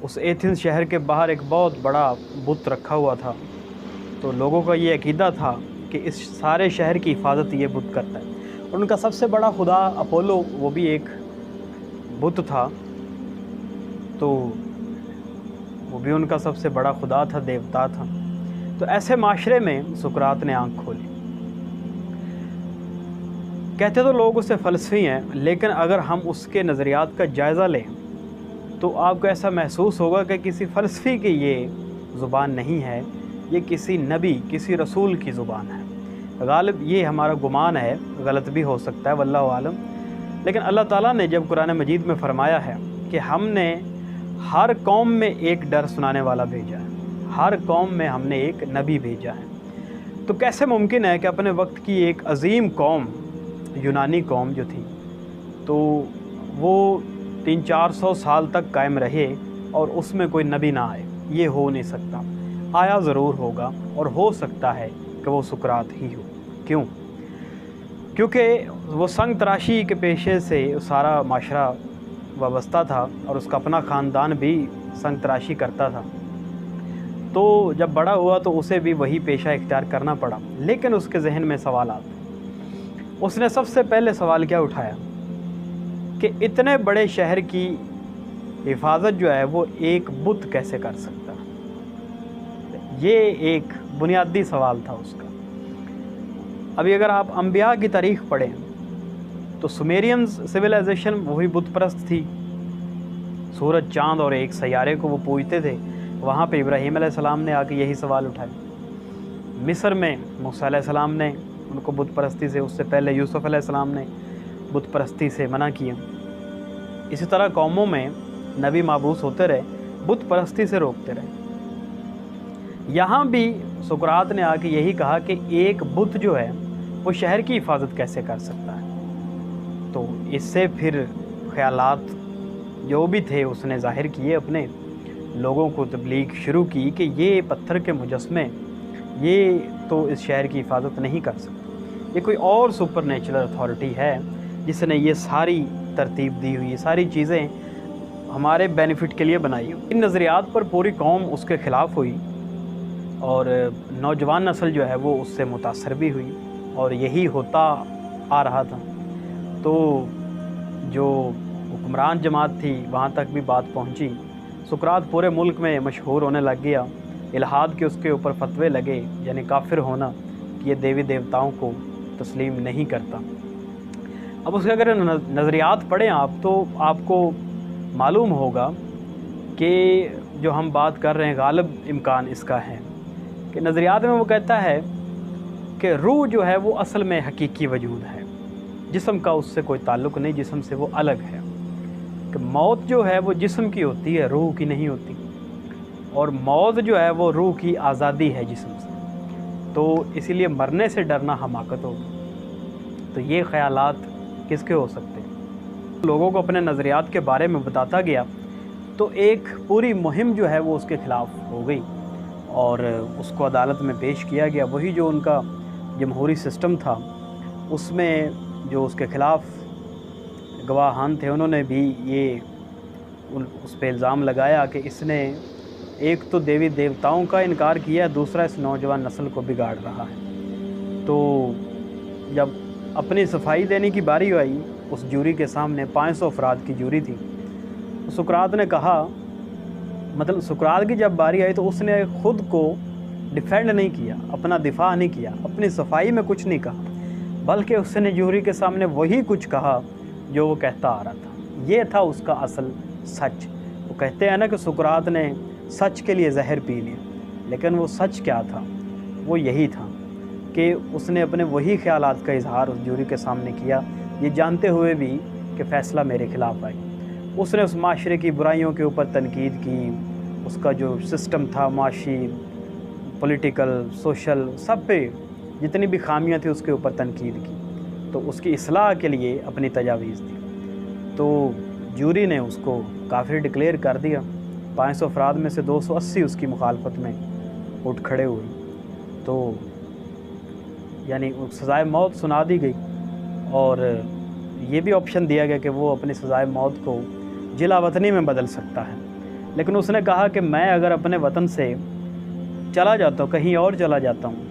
उस एथेंस शहर के बाहर एक बहुत बड़ा बुत रखा हुआ था। तो लोगों का ये अकीदा था कि इस सारे शहर की हिफाजत ये बुत करता है। और उनका सबसे बड़ा खुदा अपोलो, वो भी एक बुत था। तो वो भी उनका सबसे बड़ा खुदा था, देवता था। तो ऐसे माशरे में सुकरात ने आंख खोली। कहते तो लोग उससे फ़लसफ़ी हैं, लेकिन अगर हम उसके नज़रियात का जायज़ा लें तो आपको ऐसा महसूस होगा कि किसी फ़लसफ़ी की ये ज़ुबान नहीं है, ये किसी नबी, किसी रसूल की ज़ुबान है। गालिब ये हमारा गुमान है, गलत भी हो सकता है, वल्लाहु आलम। लेकिन अल्लाह ताला ने जब कुरान मजीद में फ़रमाया है कि हमने हर कौम में एक डर सुनाने वाला भेजा है, हर कौम में हमने एक नबी भेजा है, तो कैसे मुमकिन है कि अपने वक्त की एक अज़ीम कौम, यूनानी कौम जो थी, तो वो 300-400 साल तक कायम रहे और उसमें कोई नबी ना आए? ये हो नहीं सकता। आया ज़रूर होगा, और हो सकता है कि वो सुकरात ही हो। क्यों? क्योंकि वो संग तराशी के पेशे से सारा माशरा वाबस्ता था और उसका अपना ख़ानदान भी संग तराशी करता था। तो जब बड़ा हुआ तो उसे भी वही पेशा इख्तियार करना पड़ा। लेकिन उसके जहन में सवाल आते, उसने सबसे पहले सवाल क्या उठाया कि इतने बड़े शहर की हिफाजत जो है वो एक बुत कैसे कर सकता है? ये एक बुनियादी सवाल था उसका। अभी अगर आप अंबिया की तारीख़ पढ़ें तो सुमेरियंस सिविलाइजेशन वही बुत परस्त थी। सूरज, चाँद और एक सैयारे को वो पूजते थे। वहाँ पे इब्राहीम अलैहिस्सलाम ने आके यही सवाल उठाए। मिस्र में मूसा अलैहिस्सलाम ने उनको बुत परस्ती से, उससे पहले यूसुफ अलैहिस्सलाम ने बुत परस्ती से मना किया। इसी तरह कौमों में नबी माबूस होते रहे, बुत परस्ती से रोकते रहे। यहाँ भी सुकरात ने आके यही कहा कि एक बुत जो है वो शहर की हिफाजत कैसे कर सकता है। तो इससे फिर ख्यालात जो भी थे उसने ज़ाहिर किए, अपने लोगों को तबलीग शुरू की कि ये पत्थर के मुजस्मे, ये तो इस शहर की हिफाजत नहीं कर सकते। ये कोई और सुपर नेचुरल अथॉरिटी है जिसने ये सारी तरतीब दी हुई, ये सारी चीज़ें हमारे बेनिफिट के लिए बनाई हुई। इन नज़रियात पर पूरी कौम उसके ख़िलाफ़ हुई और नौजवान नस्ल जो है वो उससे मुतासर भी हुई, और यही होता आ रहा था। तो जो हुक्मरान जमात थी वहाँ तक भी बात पहुँची। सुकरात पूरे मुल्क में मशहूर होने लग गया। इल्हाद के उसके ऊपर फतवे लगे, यानी काफिर होना, कि ये देवी देवताओं को तस्लीम नहीं करता। अब उसके अगर नज़रियात पढ़ें आप तो आपको मालूम होगा कि जो हम बात कर रहे हैं गालिब इम्कान इसका है कि नज़रियात में वो कहता है कि रूह जो है वो असल में हकीकी वजूद है, जिस्म का उससे कोई ताल्लुक़ नहीं, जिस्म से वो अलग है। कि मौत जो है वो जिस्म की होती है, रूह की नहीं होती, और मौत जो है वो रूह की आज़ादी है जिस्म से। तो इसीलिए मरने से डरना हमाकत होगी। तो ये ख़यालात किसके हो सकते हैं? लोगों को अपने नज़रियात के बारे में बताता गया तो एक पूरी मुहिम जो है वो उसके ख़िलाफ़ हो गई और उसको अदालत में पेश किया गया। वही जो उनका जमहूरी सिस्टम था उसमें जो उसके ख़िलाफ़ गवाहान थे उन्होंने भी ये उस पर इल्ज़ाम लगाया कि इसने एक तो देवी देवताओं का इनकार किया, दूसरा इस नौजवान नस्ल को बिगाड़ रहा है। तो जब अपनी सफाई देने की बारी आई उस जूरी के सामने, 500 अफराद की जूरी थी, तो सुकरात ने कहा, मतलब सुकरात की जब बारी आई तो उसने ख़ुद को डिफेंड नहीं किया, अपना दिफा नहीं किया, अपनी सफाई में कुछ नहीं कहा, बल्कि उसने जूरी के सामने वही कुछ कहा जो वो कहता आ रहा था। ये था उसका असल सच। वो कहते हैं ना कि सुकरात ने सच के लिए जहर पी लिया, लेकिन वो सच क्या था? वो यही था कि उसने अपने वही ख़यालात का इजहार उस जूरी के सामने किया, ये जानते हुए भी कि फ़ैसला मेरे ख़िलाफ़ आई। उसने उस माशरे की बुराइयों के ऊपर तनकीद की, उसका जो सिस्टम था माशी, पॉलिटिकल, सोशल, सब पे जितनी भी खामियां थी उसके ऊपर तनकीद की, तो उसकी इस्लाह के लिए अपनी तजावीज़ दी। तो जूरी ने उसको काफिर डिक्लेयर कर दिया। 500 अफराद में से 280 उसकी मुखालफत में उठ खड़े हुए, तो यानी सज़ाए मौत सुना दी गई। और ये भी ऑप्शन दिया गया कि वो अपनी सज़ाए मौत को जिला वतनी में बदल सकता है। لیکن اس نے کہا کہ میں اگر اپنے وطن سے چلا جاتا ہوں، کہیں اور چلا جاتا ہوں،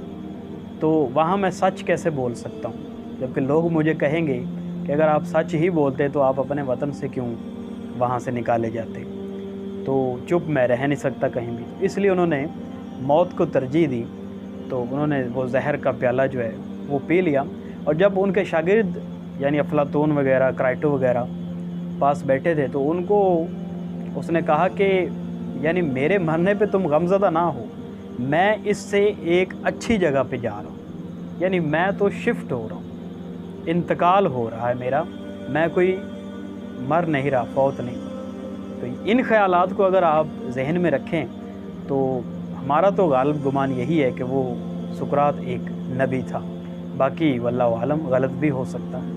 تو وہاں میں سچ کیسے بول سکتا ہوں، جبکہ لوگ مجھے کہیں گے کہ اگر آپ سچ ہی بولتے تو آپ اپنے وطن سے کیوں وہاں سے نکالے جاتے۔ تو چپ میں رہ نہیں سکتا کہیں بھی، اس لیے انہوں نے موت کو ترجیح دی۔ تو انہوں نے وہ زہر کا پیالہ جو ہے وہ پی لیا، اور جب ان کے شاگرد یعنی افلاطون وغیرہ، کرائٹو وغیرہ پاس بیٹھے تھے تو ان کو اس نے کہا کہ یعنی میرے مرنے پہ تم غمزدہ نہ ہو، میں اس سے ایک اچھی جگہ پہ جا رہا ہوں، یعنی میں تو شفٹ ہو رہا ہوں، انتقال ہو رہا ہے میرا، میں کوئی مر نہیں رہا، فوت نہیں۔ تو ان خیالات کو اگر آپ ذہن میں رکھیں تو ہمارا تو غالب گمان یہی ہے کہ وہ سقراط ایک نبی تھا، باقی واللہ عالم غلط بھی ہو سکتا ہے۔